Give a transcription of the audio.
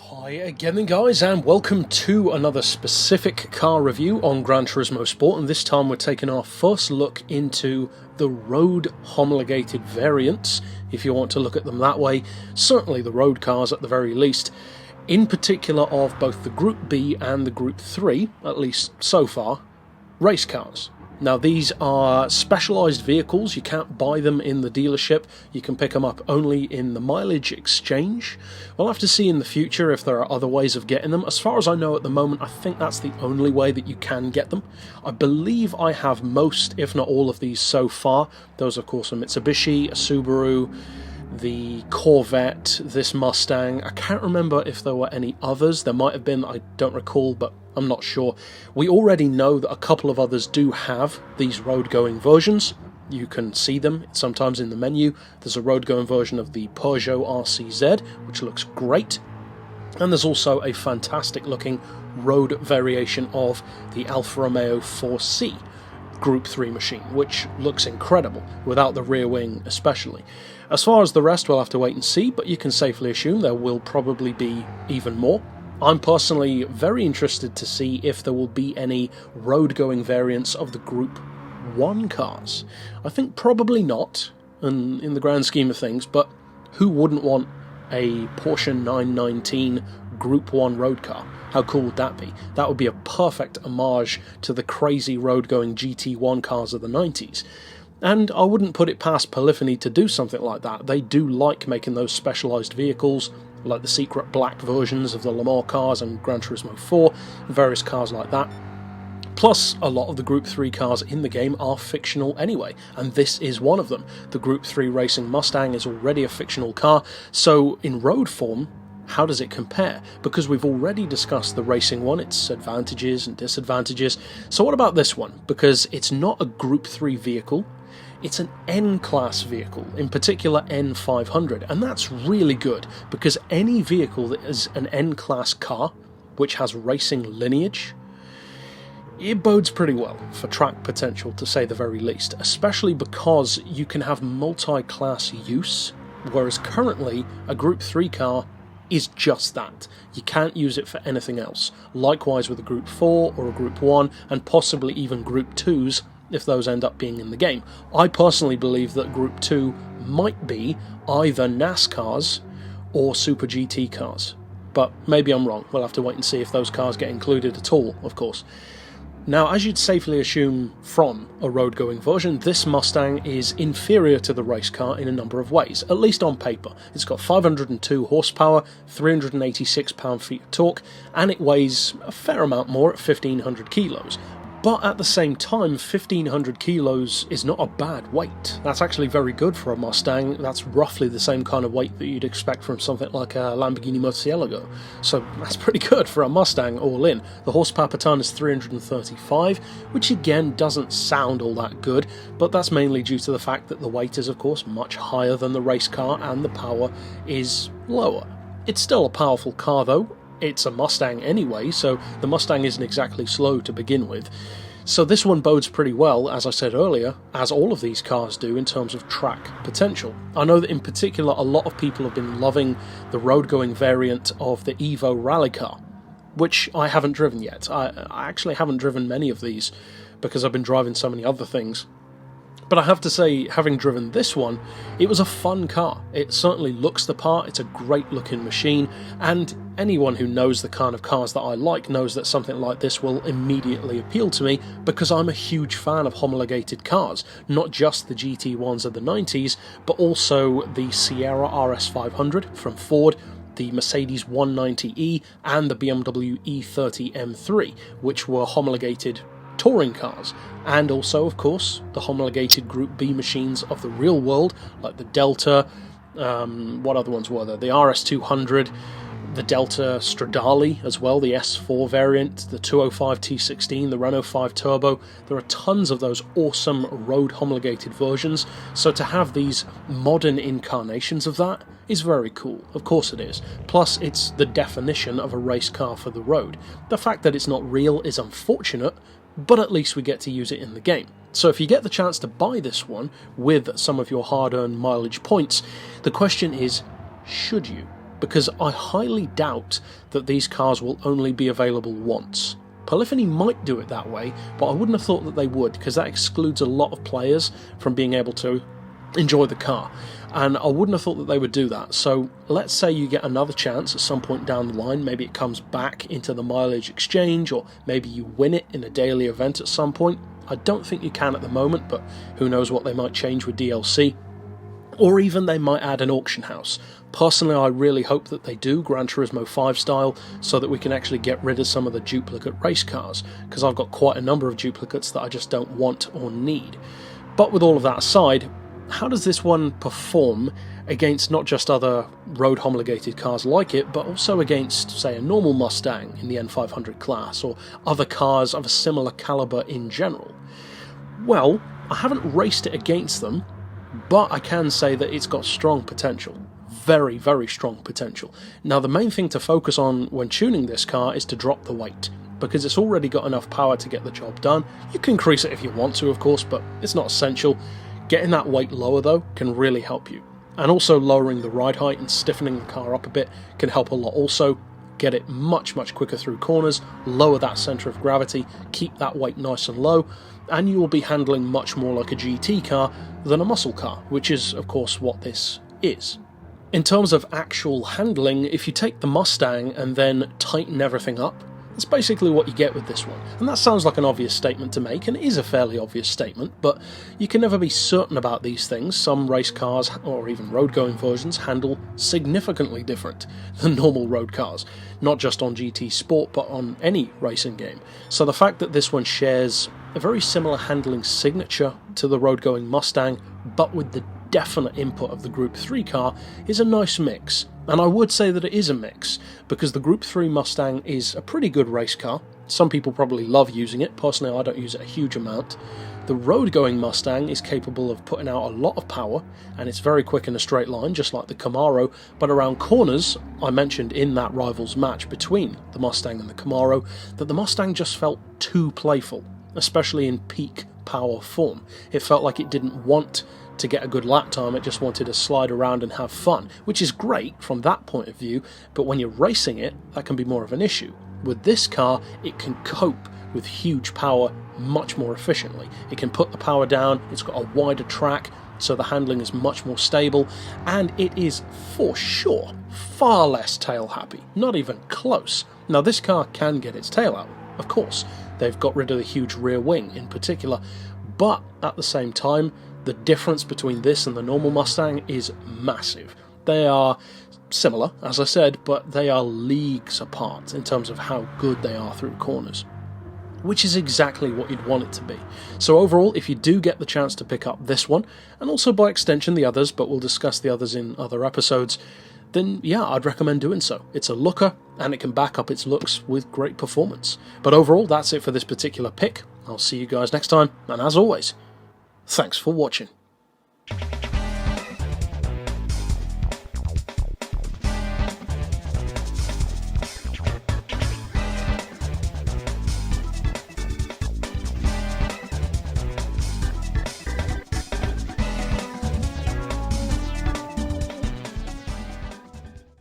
Hi again then guys, and welcome to another specific car review on Gran Turismo Sport, and this time we're taking our first look into the road homologated variants, if you want to look at them that way. Certainly the road cars at the very least, in particular of both the Group B and the Group 3, at least so far, race cars. Now these are specialised vehicles, you can't buy them in the dealership, you can pick them up only in the mileage exchange. We'll have to see in the future if there are other ways of getting them. As far as I know at the moment, I think that's the only way that you can get them. I believe I have most, if not all of these so far. Those of course are Mitsubishi, a Subaru, the Corvette, this Mustang. I can't remember if there were any others. There might have been, I don't recall, but I'm not sure. We already know that a couple of others do have these road-going versions. You can see them sometimes in the menu. There's a road-going version of the Peugeot RCZ, which looks great. And there's also a fantastic-looking road variation of the Alfa Romeo 4C Group 3 machine, which looks incredible, without the rear wing especially. As far as the rest, we'll have to wait and see, but you can safely assume there will probably be even more. I'm personally very interested to see if there will be any road-going variants of the Group 1 cars. I think probably not, in the grand scheme of things, but who wouldn't want a Porsche 919 Group 1 road car? How cool would that be? That would be a perfect homage to the crazy road-going GT1 cars of the 90s. And I wouldn't put it past Polyphony to do something like that. They do like making those specialised vehicles, like the secret black versions of the Le Mans cars and Gran Turismo 4, and various cars like that. Plus, a lot of the Group 3 cars in the game are fictional anyway, and this is one of them. The Group 3 Racing Mustang is already a fictional car, so in road form, how does it compare? Because we've already discussed the racing one, its advantages and disadvantages. So what about this one? Because it's not a Group 3 vehicle, it's an N-Class vehicle, in particular N500, and that's really good, because any vehicle that is an N-Class car, which has racing lineage, it bodes pretty well for track potential, to say the very least, especially because you can have multi-class use, whereas currently a Group 3 car is just that. You can't use it for anything else. Likewise with a Group 4 or a Group 1, and possibly even Group 2s, if those end up being in the game. I personally believe that Group 2 might be either NASCARs or Super GT cars, but maybe I'm wrong. We'll have to wait and see if those cars get included at all, of course. Now, as you'd safely assume from a road-going version, this Mustang is inferior to the race car in a number of ways, at least on paper. It's got 502 horsepower, 386 pound-feet of torque, and it weighs a fair amount more at 1,500 kilos. But at the same time, 1,500 kilos is not a bad weight. That's actually very good for a Mustang. That's roughly the same kind of weight that you'd expect from something like a Lamborghini Murcielago. So that's pretty good for a Mustang all in. The horsepower per tonne is 335, which again doesn't sound all that good, but that's mainly due to the fact that the weight is of course much higher than the race car and the power is lower. It's still a powerful car though. It's a Mustang anyway, so the Mustang isn't exactly slow to begin with. So this one bodes pretty well, as I said earlier, as all of these cars do in terms of track potential. I know that in particular a lot of people have been loving the road-going variant of the Evo rally car, which I haven't driven yet. I actually haven't driven many of these because I've been driving so many other things. But I have to say, having driven this one, it was a fun car. It certainly looks the part, it's a great looking machine, and anyone who knows the kind of cars that I like knows that something like this will immediately appeal to me, because I'm a huge fan of homologated cars, not just the GT1s of the 90s, but also the Sierra RS500 from Ford, the Mercedes 190e, and the BMW E30 M3, which were homologated touring cars, and also of course the homologated Group B machines of the real world, like the Delta, what other ones were there, the RS200, the Delta Stradale as well, the S4 variant, the 205 T16, the Renault 5 Turbo. There are tons of those awesome road homologated versions, so to have these modern incarnations of that is very cool. Of course it is. Plus it's the definition of a race car for the road. The fact that it's not real is unfortunate, but at least we get to use it in the game. So if you get the chance to buy this one with some of your hard-earned mileage points, the question is, should you? because I highly doubt that these cars will only be available once. Polyphony might do it that way, but I wouldn't have thought that they would, because that excludes a lot of players from being able to enjoy the car, and I wouldn't have thought that they would do that. So let's say you get another chance at some point down the line, maybe it comes back into the mileage exchange, or maybe you win it in a daily event at some point. I don't think you can at the moment, but who knows what they might change with DLC. Or even they might add an auction house. Personally, I really hope that they do Gran Turismo 5 style, so that we can actually get rid of some of the duplicate race cars, because I've got quite a number of duplicates that I just don't want or need. But with all of that aside, how does this one perform against not just other road homologated cars like it, but also against, say, a normal Mustang in the N500 class, or other cars of a similar caliber in general? Well, I haven't raced it against them, but I can say that it's got strong potential. Very, very strong potential. Now, the main thing to focus on when tuning this car is to drop the weight, because it's already got enough power to get the job done. You can increase it if you want to, of course, but it's not essential. Getting that weight lower, though, can really help you. And also lowering the ride height and stiffening the car up a bit can help a lot also. Get it much, much quicker through corners, lower that centre of gravity, keep that weight nice and low, and you will be handling much more like a GT car than a muscle car, which is, of course, what this is. In terms of actual handling, if you take the Mustang and then tighten everything up, that's basically what you get with this one. And that sounds like an obvious statement to make, and it is a fairly obvious statement, but you can never be certain about these things. Some race cars, or even road-going versions, handle significantly different than normal road cars. Not just on GT Sport, but on any racing game. So the fact that this one shares a very similar handling signature to the road-going Mustang, but with the definite input of the Group 3 car, is a nice mix. And I would say that it is a mix, because the Group 3 Mustang is a pretty good race car. Some people probably love using it. Personally, I don't use it a huge amount. The road-going Mustang is capable of putting out a lot of power, and it's very quick in a straight line, just like the Camaro, but around corners, I mentioned in that rivals match between the Mustang and the Camaro, that the Mustang just felt too playful, especially in peak power form. It felt like it didn't want to get a good lap time, it just wanted to slide around and have fun, which is great from that point of view, but when you're racing it, that can be more of an issue. With this car, it can cope with huge power much more efficiently. It can put the power down, it's got a wider track, so the handling is much more stable, and it is, for sure, far less tail happy, not even close. Now, this car can get its tail out, of course. They've got rid of the huge rear wing in particular, but at the same time, the difference between this and the normal Mustang is massive. They are similar, as I said, but they are leagues apart in terms of how good they are through corners, which is exactly what you'd want it to be. So overall, if you do get the chance to pick up this one, and also by extension the others, but we'll discuss the others in other episodes, then yeah, I'd recommend doing so. It's a looker, and it can back up its looks with great performance. But overall, that's it for this particular pick. I'll see you guys next time, and as always, thanks for watching.